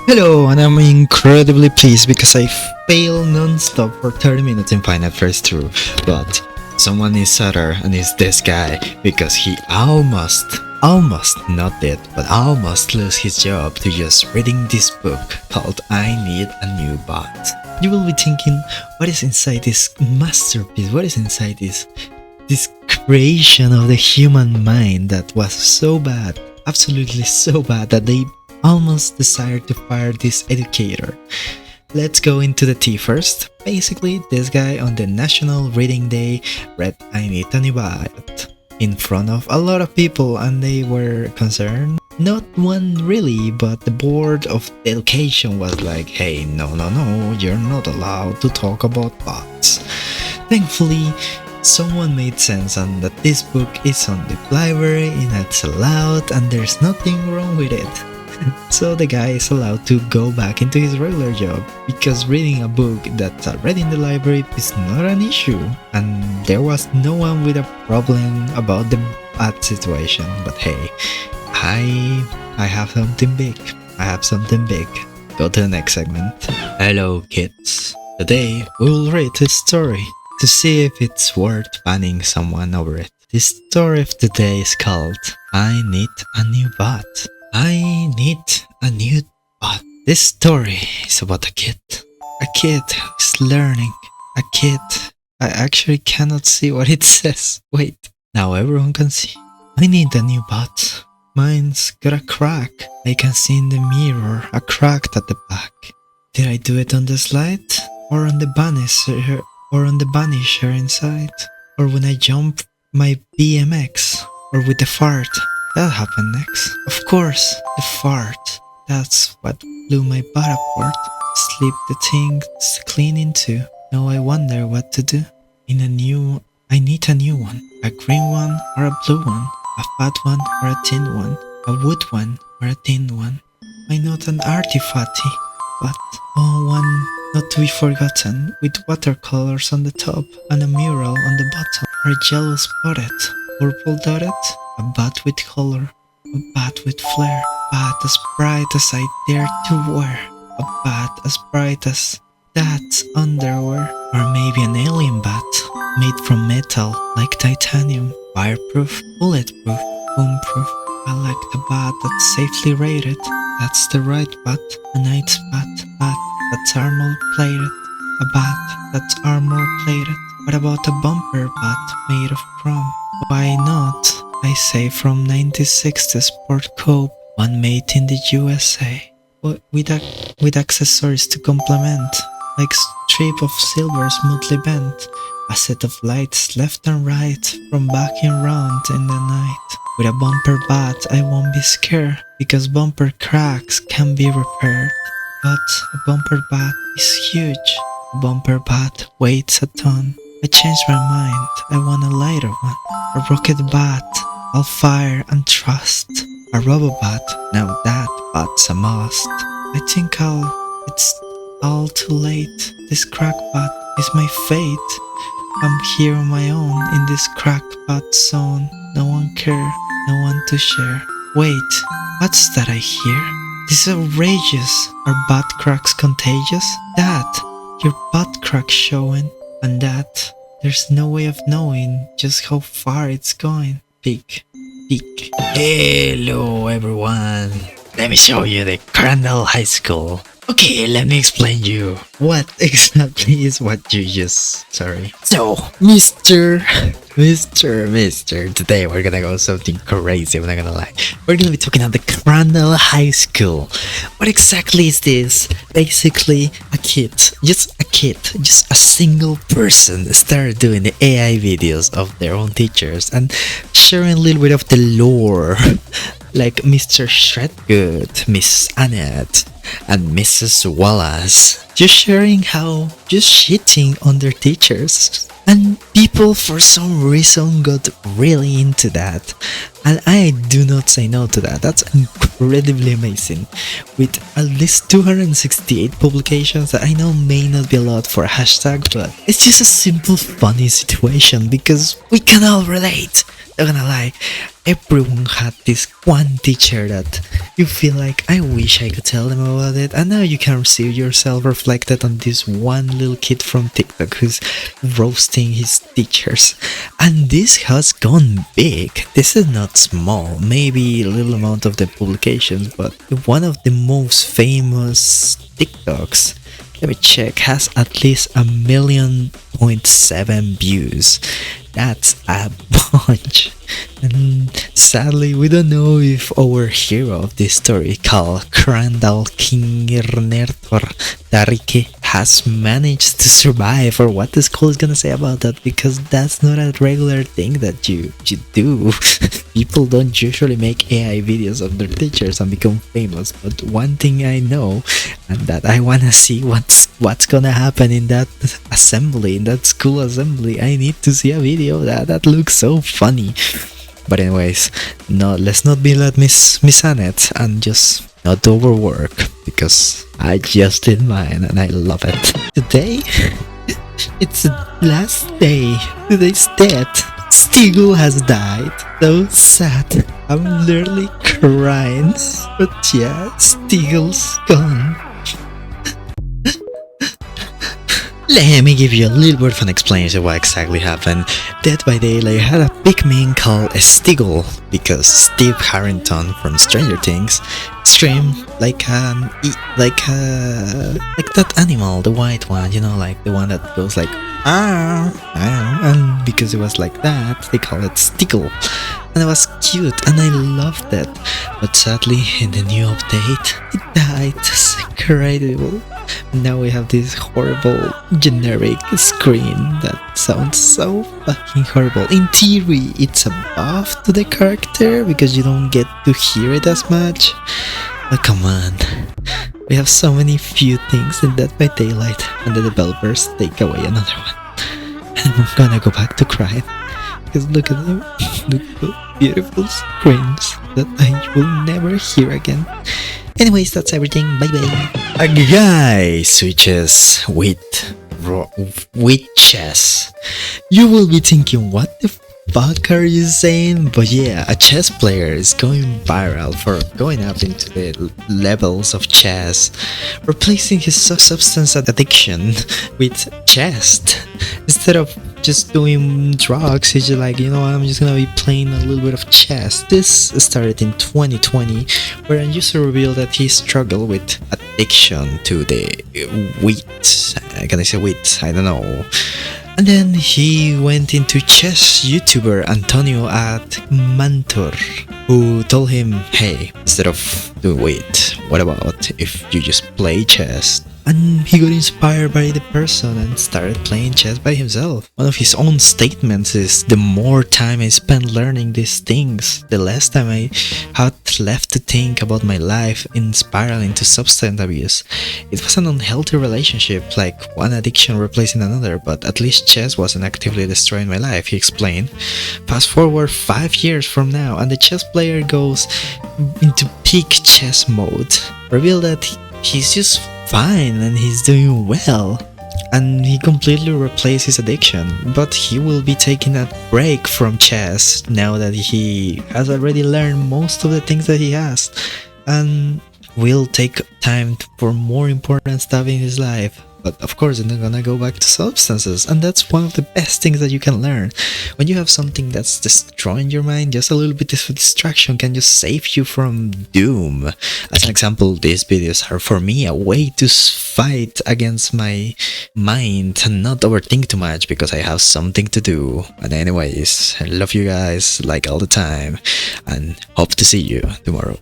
Hello, and I'm incredibly pleased because I fail non-stop for 30 minutes in Final First through, but someone is sadder and it's this guy because he almost not did, but almost lose his job to just reading this book called I Need a New Bot. You will be thinking, what is inside this masterpiece? What is inside this creation of the human mind that was so bad, absolutely so bad that they almost decided to fire this educator? Let's go into the tea first. Basically, this guy on the National Reading Day read I Need a New Bot in front of a lot of people, and they were concerned. Not one really, but the board of education was like, hey, no, you're not allowed to talk about bots. Thankfully, someone made sense and that this book is on the library and it's allowed and there's nothing wrong with it. So the guy is allowed to go back into his regular job because reading a book that's already in the library is not an issue, and there was no one with a problem about the bad situation. But hey, I have something big. Go to the next segment. Hello kids. Today we'll read a story to see if it's worth banning someone over it. This story of today is called I Need a New Bot. I need a new bot. This story is about a kid who's learning. A kid. I actually cannot see what it says. Wait, now everyone can see. I need a new bot. Mine's got a crack. I can see in the mirror a crack at the back. Did I do it on the slide? Or on the banisher? Or on the banisher inside? Or when I jump my BMX? Or with the fart? That happened next. Of course, the fart. That's what blew my butt apart. Slip the thing clean into. Now I wonder what to do. I need a new one. A green one or a blue one. A fat one or a tin one. A wood one or a tin one. I'm not an artifatty, but one not to be forgotten, with watercolors on the top and a mural on the bottom, or a yellow spotted, purple dotted, a bat with color, a bat with flair, a bat as bright as I dare to wear, a bat as bright as that underwear, or maybe an alien bat, made from metal like titanium, fireproof, bulletproof, boomproof. I like the bat that's safely rated, that's the right bat, a knight's bat that's armor plated, a bat that's armor plated. What about a bumper bat made of chrome? Why not? I say from 96 sport coat, one made in the USA, with accessories to complement, like strip of silver smoothly bent, a set of lights left and right from backing round in the night. With a bumper bat I won't be scared, because bumper cracks can be repaired. But a bumper bat is huge. A bumper bat weighs a ton. I changed my mind, I want a lighter one. A rocket bat, I'll fire and trust. A rubber bat, now that bat's a must. I think it's all too late. This crack bat is my fate. I'm here on my own in this crack bat zone. No one care, no one to share. Wait, what's that I hear? This is outrageous. Are butt cracks contagious? That, your butt crack's showing. And that, there's no way of knowing just how far it's going. Peek. Hello everyone. Let me show you the Crandall High School. Okay, let me explain you what exactly is what you just... Sorry. So, Mr. Today we're gonna go something crazy, I'm not gonna lie. We're gonna be talking about the Crandall High School. What exactly is this? Basically, just a single person started doing the AI videos of their own teachers and sharing a little bit of the lore. Like Mr. Shredgood, Miss Annette, and Mrs. Wallace, just sharing how just shitting on their teachers, and people for some reason got really into that, and I do not say no to that. That's incredibly amazing. With at least 268 publications that I know may not be a lot for a hashtag, but it's just a simple funny situation because we can all relate. not gonna lie, everyone had this one teacher that you feel like I wish I could tell them about it, and now you can see yourself reflected on this one little kid from TikTok who's roasting his teachers. And this has gone big. This is not small, maybe a little amount of the publications, but one of the most famous TikToks, let me check, has at least 1.7 million views. That's a bunch. And sadly, we don't know if our hero of this story, called Crandall Kingernertor Darike, has managed to survive, or what the school is gonna say about that, because that's not a regular thing that you do. People don't usually make AI videos of their teachers and become famous, but one thing I know, and that I wanna see what's gonna happen in that assembly, in that school assembly. I need to see a video that looks so funny. But anyways, no, let's not be like Miss Annette and just not overwork, because I just did mine and I love it. Today, it's the last day. Today's dead. Stiegel has died. So sad. I'm literally crying. But yeah, Stiegel's gone. Let me give you a little bit of an explanation of what exactly happened. Dead by Daylight had a big man called Stiegel, because Steve Harrington from Stranger Things screamed like that animal, the white one, you know, like the one that goes like and because it was like that, they call it Stiegel. And it was cute and I loved it. But sadly, in the new update, it died. It's incredible. Now we have this horrible generic screen that sounds so fucking horrible. In theory, it's a buff to the character because you don't get to hear it as much. But come on, we have so many few things in Dead by Daylight, and the developers take away another one. And I'm gonna go back to crying, because look at them, look at the beautiful screams that I will never hear again. Anyways, that's everything. Bye bye. A guy switches with chess. You will be thinking, what the fuck are you saying? But yeah, a chess player is going viral for going up into the levels of chess, replacing his substance addiction with chess. Instead of just doing drugs, he's just like, you know, I'm just gonna be playing a little bit of chess. This started in 2020, where a user revealed that he struggled with addiction to the wheat. Can I say wheat? I don't know. And then he went into chess YouTuber Antonio at Mantor, who told him, hey, instead of doing wheat, what about if you just play chess? And he got inspired by the person and started playing chess by himself. One of his own statements is, the more time I spent learning these things, the less time I had left to think about my life in spiraling into substance abuse. It was an unhealthy relationship, like one addiction replacing another, but at least chess wasn't actively destroying my life, he explained. Fast forward 5 years from now, and the chess player goes into peak chess mode. Reveal that he's just fine and he's doing well, and he completely replaced his addiction, but he will be taking a break from chess now that he has already learned most of the things that he has, and will take time for more important stuff in his life. But of course, they're not gonna go back to substances, and that's one of the best things that you can learn. When you have something that's destroying your mind, just a little bit of distraction can just save you from doom. As an example, these videos are for me a way to fight against my mind and not overthink too much, because I have something to do. And anyways, I love you guys like all the time, and hope to see you tomorrow.